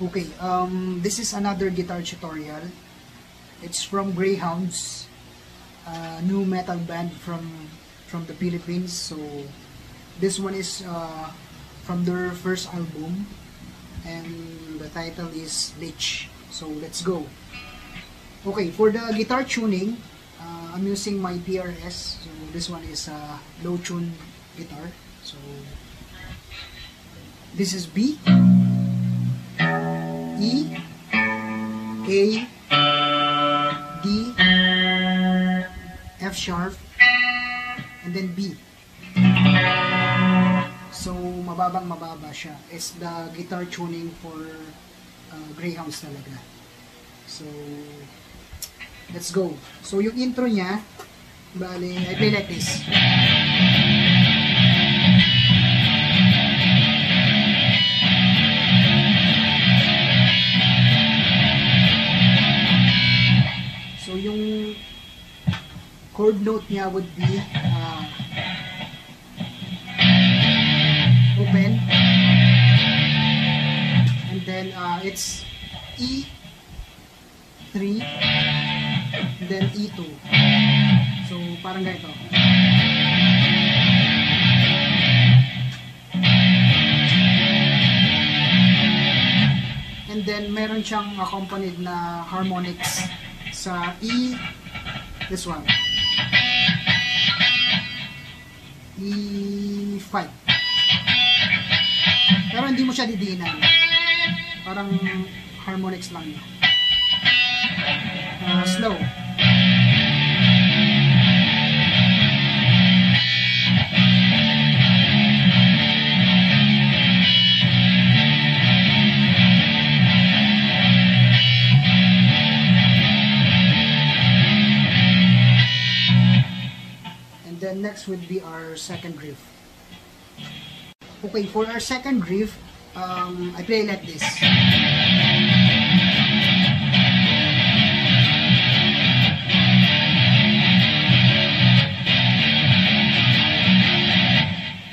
Okay, this is another guitar tutorial. It's from Greyhounds, new metal band from the Philippines. So this one is from their first album, and the title is Lich. So let's go. Okay, for the guitar tuning, I'm using my PRS. So this one is a low tune guitar. So this is B, E, A, D, F sharp, and then B. So mababang mababa siya. It's the guitar tuning for Greyhounds talaga. So let's go. So yung intro niya, bali, I play like this. So yung chord note niya would be open, and then it's E3, and then E2. So parang ganito. And then meron siyang accompanied na harmonics sa E, this one, E5. Pero hindi mo siya didiinan, parang harmonics lang yun. Slow. Then next would be our second riff. Okay, for our second riff, I play like this.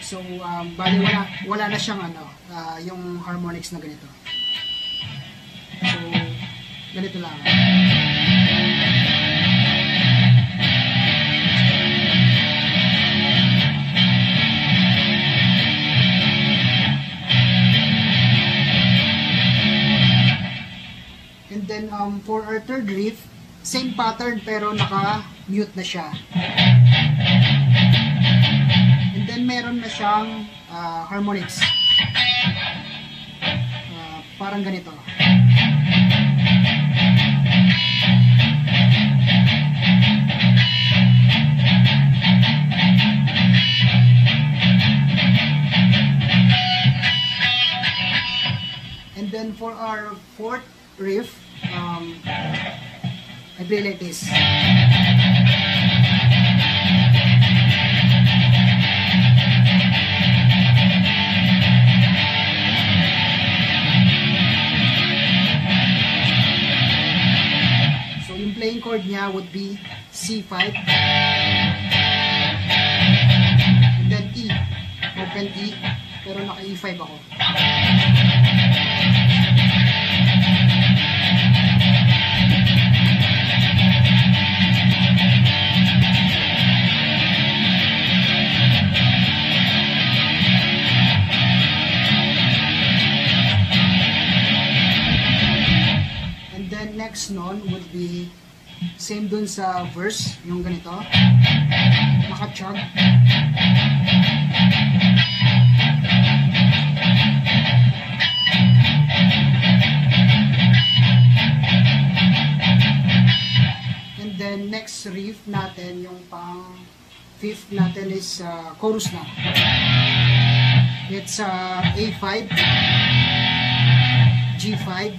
So, bali wala na siyang yung harmonics na ganito. So, ganito lang. And then for our third riff, same pattern pero naka-mute na siya. And then meron na siyang harmonics. Parang ganito. And then for our fourth riff, I play like this. So yung playing chord niya would be C5, and then E, open E, pero naka E5 ako. Next nun would be same dun sa verse, yung ganito, naka-chug. And then next riff natin, yung pang fifth natin is chorus na. It's A5, G5,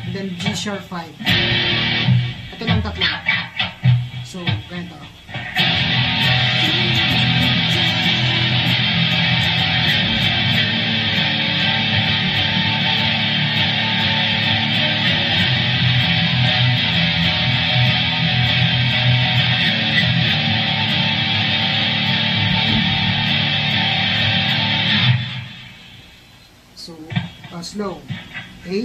then G sharp 5. Ito lang tatlo. So, ganito. So, slow. go. A.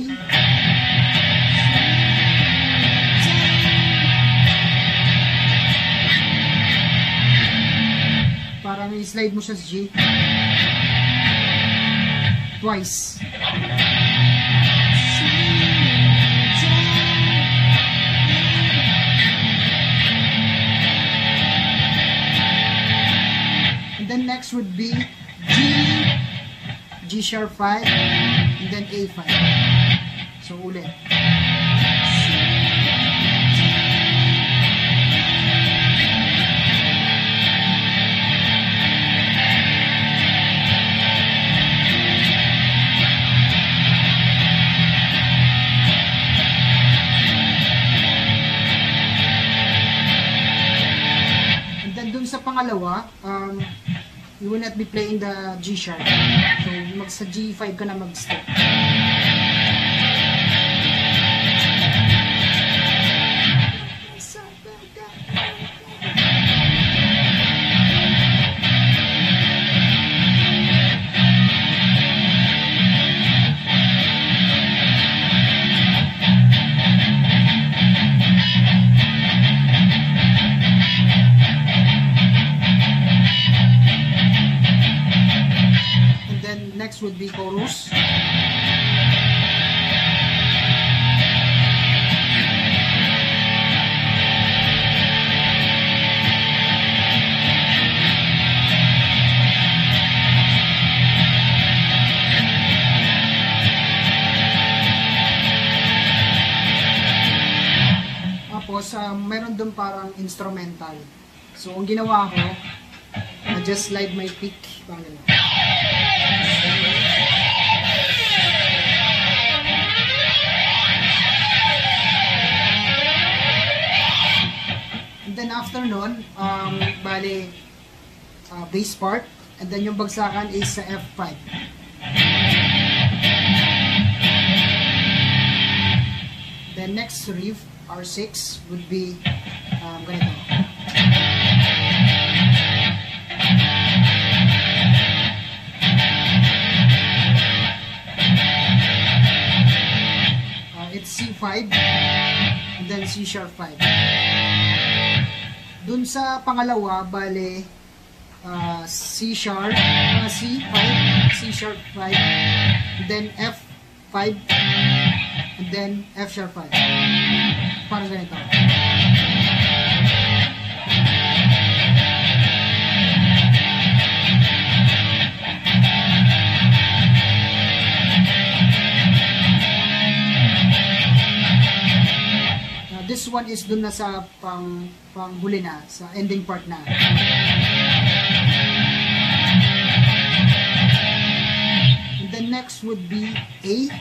Parang i-slide mo siya sa G. Twice. And then next would be G sharp 5, and then A5. So ulit. And then dun sa pangalawa, you will not be playing the G sharp. So, sa G5 ka na mag-step. Next would be chorus. Tapos, meron dun parang instrumental. So, ang ginawa ko, I just slide my pick. Parang gano'n. And then after nun, bali, bass part, and then yung bagsakan is sa F5. Then next riff, R6, would be ganito. It's C5, and then C sharp 5. Dun sa pangalawa, bale, C sharp, C5, C sharp 5, then F5, and then F sharp 5. Parang ganito. This one is dun na sa panghuli na, sa ending part na. And then next would be A.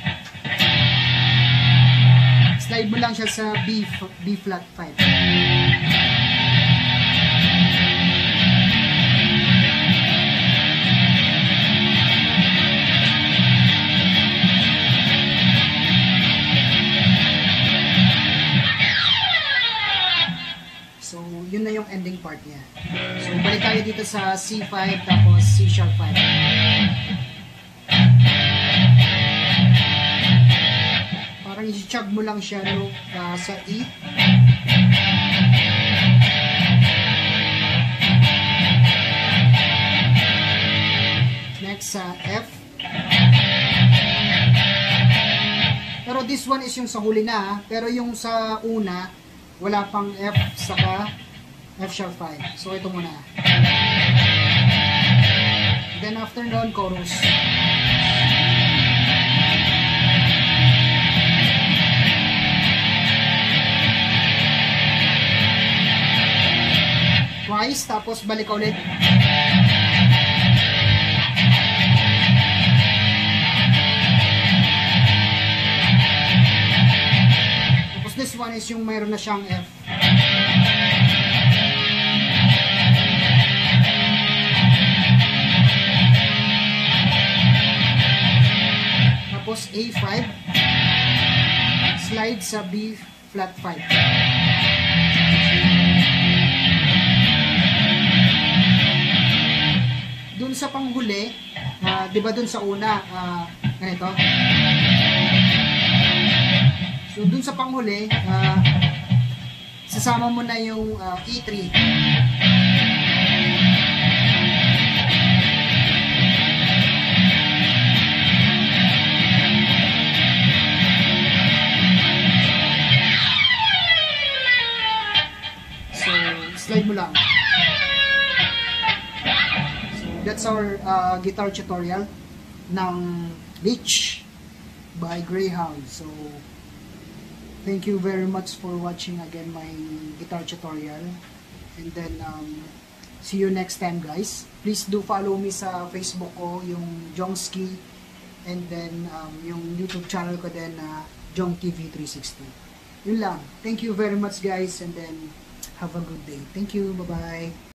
Slide mo lang siya sa B flat 5. Yun na yung ending part niya. So, balik tayo dito sa C5 tapos C sharp 5. Parang i-chug mo lang siya no, sa E. Next sa F. Pero this one is yung sa huli na. Pero yung sa una, wala pang F saka F sharp 5. So, ito muna. Then, after nun, chorus. Twice, tapos balik ulit. Tapos, this one is yung mayroon na siyang F. Tapos A5, slide sa B flat 5. Dun sa panghuli, di ba dun sa una, ganito? dun sa panghuli, sasama mo na yung E3. So, slide mo lang. So, that's our guitar tutorial ng Leech by Greyhound. So, thank you very much for watching again my guitar tutorial. And then, see you next time, guys. Please do follow me sa Facebook ko, yung Jongski. And then, yung YouTube channel ko din, Jong TV 360. Yun lang. Thank you very much, guys. And then, have a good day. Thank you. Bye-bye.